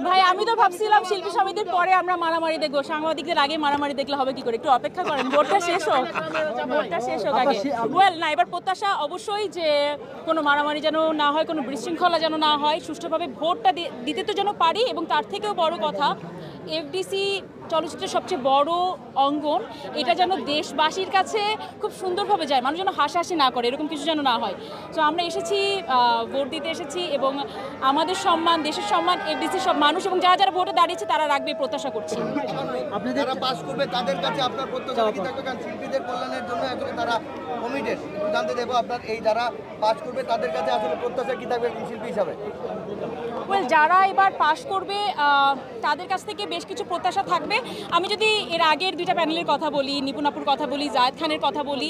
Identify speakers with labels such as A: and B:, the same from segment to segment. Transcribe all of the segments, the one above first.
A: ভাই আমি তো ভাবছিলাম শিল্পী সমিতির পরে আমরা মারামারি দেখবো, সাংবাদিকদের আগে মারামারি দেখলে হবে কি করে, একটু অপেক্ষা করেন, ভোটটা শেষ হোক আগে। ওয়েল না, এবার প্রত্যাশা অবশ্যই যে কোনো মারামারি যেন না হয়, কোনো বিশৃঙ্খলা যেন না হয়, সুষ্ঠুভাবে ভোটটা দিতে তো যেন পারি। এবং তার থেকেও বড় কথা, এফডিসি চলচ্চিত্রের সবচেয়ে বড় অঙ্গন, এটা যেন দেশবাসীর কাছে খুব সুন্দরভাবে যায়, মানুষ যেন হাসাহাসি না করে, এরকম কিছু যেন না হয়। তো আমরা এসেছি, ভোট দিতে এসেছি, এবং আমাদের সম্মান, দেশের সম্মান এফডিসির সব মানুষ এবং যারা যারা ভোটে দাঁড়িয়েছে তারা রাখবে, প্রত্যাশা করছি।
B: আপনি যারা পাস করবে তাদের কাছে আপনার প্রত্যাশা কি থাকবে? কারণ শিল্পীদের কল্যাণের জন্য আসলে তারা কমিটেড। একটু জানতে দেবো আপনার এই যারা পাস করবে তাদের কাছে আসলে প্রত্যাশা কি থাকবে শিল্পী হিসাবে?
A: ওয়েল, যারা এবার পাশ করবে তাদের কাছ থেকে বেশ কিছু প্রত্যাশা থাকবে। আমি যদি এর আগের দুইটা প্যানেলের কথা বলি, নিপুণাপুর কথা বলি, জায়েদ খানের কথা বলি,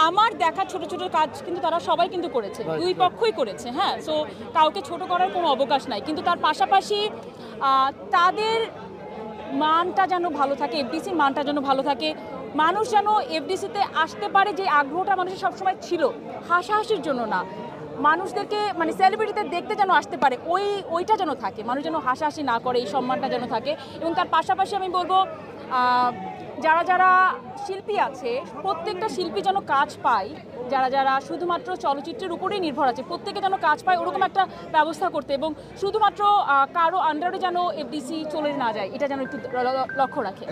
A: আমার দেখা ছোট ছোট কাজ কিন্তু তারা সবাই কিন্তু করেছে, দুই পক্ষই করেছে। হ্যাঁ, সো কাউকে ছোট করার কোনো অবকাশ নাই, কিন্তু তার পাশাপাশি তাদের মানটা যেন ভালো থাকে, এফডিসির মানটা যেন ভালো থাকে, মানুষ যেন এফডিসিতে আসতে পারে, যে আগ্রহটা মানুষের সবসময় ছিল, হাসাহাসির জন্য না, মানুষদেরকে মানে সেলিব্রিটিদের দেখতে যেন আসতে পারে, ওইটা যেন থাকে, মানুষ যেন হাসাহাসি না করে, এই সম্মানটা যেন থাকে। এবং তার পাশাপাশি আমি বলবো যারা যারা শিল্পী আছে, প্রত্যেকটা শিল্পী যেন কাজ পায়, যারা যারা শুধুমাত্র চলচ্চিত্রের উপরেই নির্ভর আছে, প্রত্যেকে যেন কাজ পায়, ওরকম একটা ব্যবস্থা করতে, এবং শুধুমাত্র কারো আন্ডারে যেন এফডিসি চলে না যায়, এটা যেন একটু লক্ষ্য রাখে।